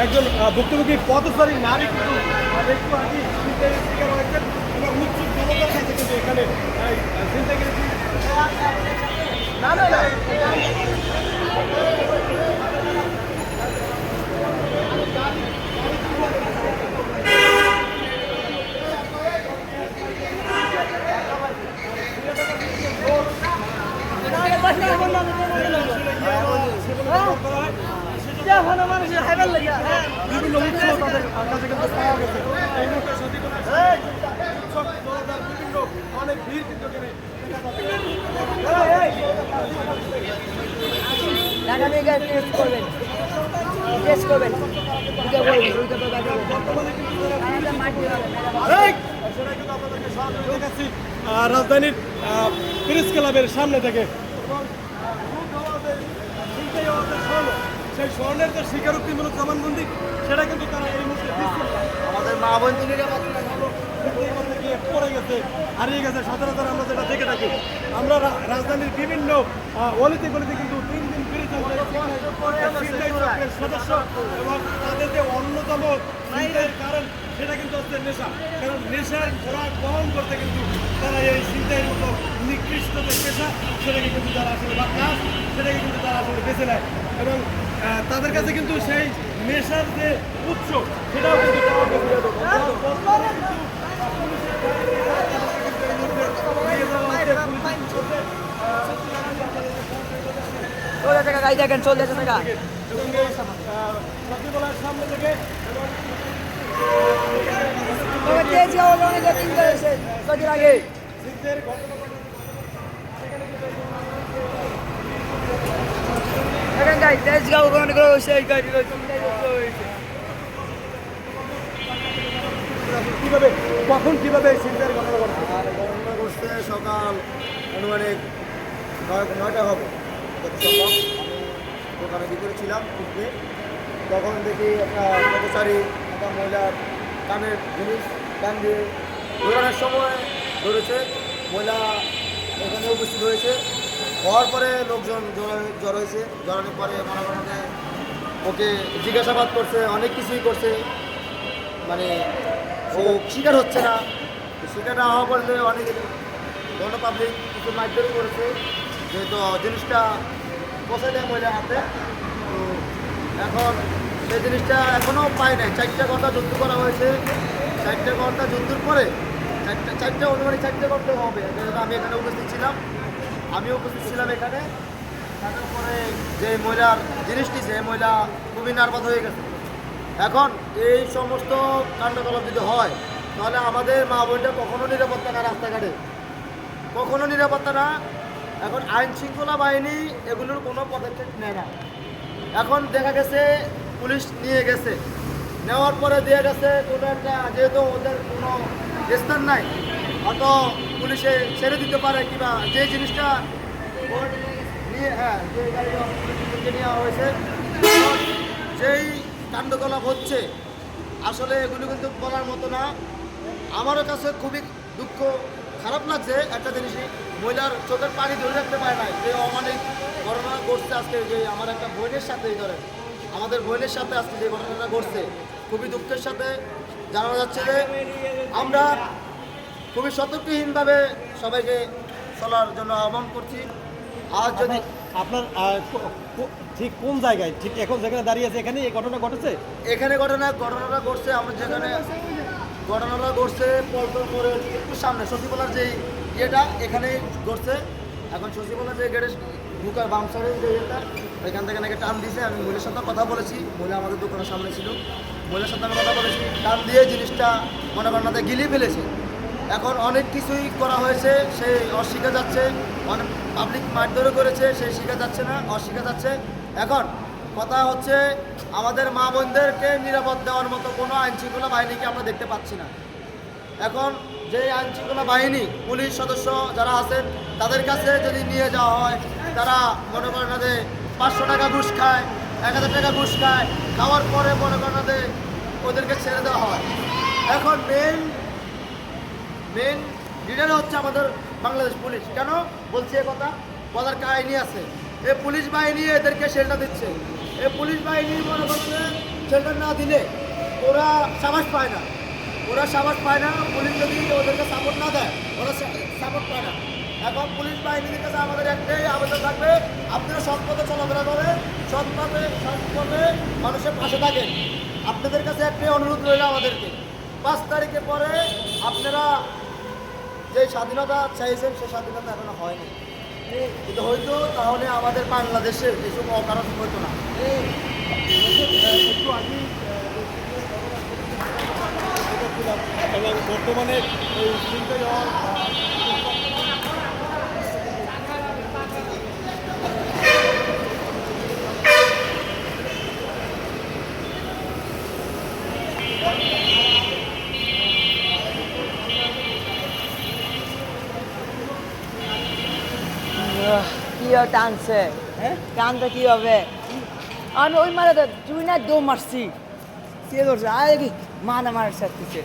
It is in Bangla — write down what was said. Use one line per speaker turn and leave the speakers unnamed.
একজন ভুক্তভোগী পথচারী নারী কিন্তু একটু আগে ছিনতাইয়ের শিকার হয়েছেন এবং উৎসুক জনতার কাছে কিন্তু এখানে ছিনতাইয়ের না না না বিভিন্ন উৎসব তাদের কাছে কিন্তু পাওয়া গেছে এই মুহূর্তে সচেতনতা উৎসব জনতার বিভিন্ন অনেক ভিড় কিন্তু এখানে রাজধানীর প্রেস ক্লাবের সামনে থেকে সেই স্বর্ণের যে স্বীকারোক্তিমূলক জবানবন্দি সেটা কিন্তু তারা এই মুহূর্তে আমাদের মা বোনদের পড়ে গেছে, হারিয়ে গেছে সচরাচর আমরা যেটা দেখে থাকি। আমরা রাজধানীর বিভিন্ন অলিতে গলিতে কিন্তু 3 দিন ফিরে সদস্য এবং তাদের যে অন্যতম কারণ সেটা কিন্তু হচ্ছে নেশা। কারণ নেশার ঘোড়া বহন করতে কিন্তু তারা এই চিন্তায়ের মতো নিকৃষ্ট যে পেশা সেটাকে কিন্তু তারা আসলে বা কাজ সেটাকে কিন্তু তারা আসলে বেছে নেয় এবং তাদের কাছে কিন্তু সেই নেশার যে উৎস সেটাও কিন্তু সামনে থেকে কিভাবে কখন কিভাবে চিন্তার ঘটনা
ঘটছে সকাল আনুমানিক 9টা হবে সম্ভব। আমি দোকানে ভিতরে ছিলাম উঠবে, তখন দেখি একটা পথচারী একটা মহিলার কানের জিনিস কান দিয়ে দৌড়ানোর সময় ধরেছে। মহিলা এখানে উপস্থিত হয়েছে, হওয়ার পরে লোকজন জড়ো হয়েছে। জড়ানোর পরে মনে করেন ওকে জিজ্ঞাসাবাদ করছে, অনেক কিছুই করছে, মানে ও শিকার হচ্ছে না। শিকার না হওয়া পড়লে অনেক পাবলিক কিছু মারধর করেছে, যেহেতু জিনিসটা পৌঁছে দেয় মহিলার হাতে। তো এখন সেই জিনিসটা এখনও পায় নাই। 4টা ঘন্টা যুদ্ধ করা হয়েছে। 4টা ঘন্টা যুদ্ধের পরে চারটা অনুমানিক 4টা করতে হবে। যেহেতু আমি এখানে উপস্থিত ছিলাম, আমিও উপস্থিত ছিলাম এখানে। তারপরে যে মহিলার জিনিসটি সে মহিলা খুবই নার্ভাস হয়ে গেছে। এখন এই সমস্ত কাণ্ডকলাপ যদি হয় তাহলে আমাদের মা বোনটা কখনো নিরাপত্তা না, রাস্তাঘাটে কখনো নিরাপত্তা না। এখন আইন শৃঙ্খলা বাহিনী এগুলোর কোনো পদক্ষেপ নেয় না। এখন দেখা গেছে পুলিশ নিয়ে গেছে, নেওয়ার পরে দিয়ে গেছে কোনো একটা, যেহেতু ওদের কোনো স্থান নাই, অত পুলিশে ছেড়ে দিতে পারে কিংবা যে জিনিসটা নিয়ে যে গাড়িতে নেওয়া হয়েছে, যেই কাণ্ডকলাপ হচ্ছে আসলে এগুলো কিন্তু বলার মতো না। আমারও কাছে খুবই দুঃখ খারাপ লাগছে একটা জিনিসই, মহিলার চোখের পানি ধরে রাখতে পারে না। যে অমানিক ঘটনা ঘটছে আজকে, যে আমার একটা বোনের সাথেই ধরে আমাদের বোনের সাথে আজকে যে ঘটনাটা ঘটছে, খুবই দুঃখের সাথে জানা যাচ্ছে যে আমরা খুবই সতর্কহীনভাবে সবাইকে চলার জন্য আহ্বান করছি। আর যদি
আপনার ঠিক কোন জায়গায়, ঠিক এখন যেখানে দাঁড়িয়ে আছে এখানে এই ঘটনা ঘটেছে?
এখানে ঘটনাটা ঘটছে আমরা যেখানে ঘটনাটা ঘটছে পল্টন মোড়ের একটু সামনে সচিবালয়ের যে ইয়েটা এখানে ঘটছে। এখন সচিবালয় যে গেটের ঢুকার বাম সাইডে যে ইয়েটা, এখান থেকে নাকি টান দিয়েছে। আমি মহিলার সাথে কথা বলেছি, মহিলা আমাদের দোকানের সামনে ছিল, মহিলার সাথে আমি কথা বলেছি। টান দিয়ে জিনিসটা মনে করেন গিলিয়ে ফেলেছে। এখন অনেক কিছুই করা হয়েছে, সে অস্বীকার যাচ্ছে। অনেক পাবলিক মারধরও করেছে, সে শিখা যাচ্ছে না, অস্বীকার যাচ্ছে। এখন কথা হচ্ছে আমাদের মা বোনদেরকে নিরাপদ দেওয়ার মতো কোনো আইনশৃঙ্খলা বাহিনীকে আমরা দেখতে পাচ্ছি না। এখন যে আইনশৃঙ্খলা বাহিনী পুলিশ সদস্য যারা আছেন তাদের কাছে যদি নিয়ে যাওয়া হয়, তারা মনে করেন যে 500 টাকা ঘুষ খায়, 1000 টাকা ঘুষ খায়, খাওয়ার পরে মনে করেন যে ওদেরকে ছেড়ে দেওয়া হয়। এখন মেন লিডার হচ্ছে আমাদের বাংলাদেশ পুলিশ। কেন বলছি এ কথা? বলার কাহিনী আছে। এই পুলিশ বাহিনী এদেরকে শেল্টার দিচ্ছে। এই পুলিশ বাহিনী মনে করছে শেল্টার না দিলে ওরা সাবাস পায় না, ওরা সাবাস পায় না। পুলিশ যদি ওদেরকে সাপোর্ট না দেয় ওরা সাপোর্ট পায় না। এখন পুলিশ বাহিনীর কাছে আমাদের একটাই আবেদন থাকবে, আপনারা সৎ পথে চলাফেরা করে সৎভাবে মানুষের পাশে থাকেন। আপনাদের কাছে একটাই অনুরোধ রইল আমাদেরকে, 5 তারিখের পরে আপনারা যে স্বাধীনতা চাইছেন সেই স্বাধীনতা এখনো হয়নি। যদি হইতো তাহলে আমাদের বাংলাদেশে এসব অকারণ হতো না।
একটু আগে এবং বর্তমানে এই চিন্তায়
কি টানছে টানতে কি হবে? আমি ওই মারা তুই না দৌড় মারছি, সে করছে আরে কি মানা মারার সাথে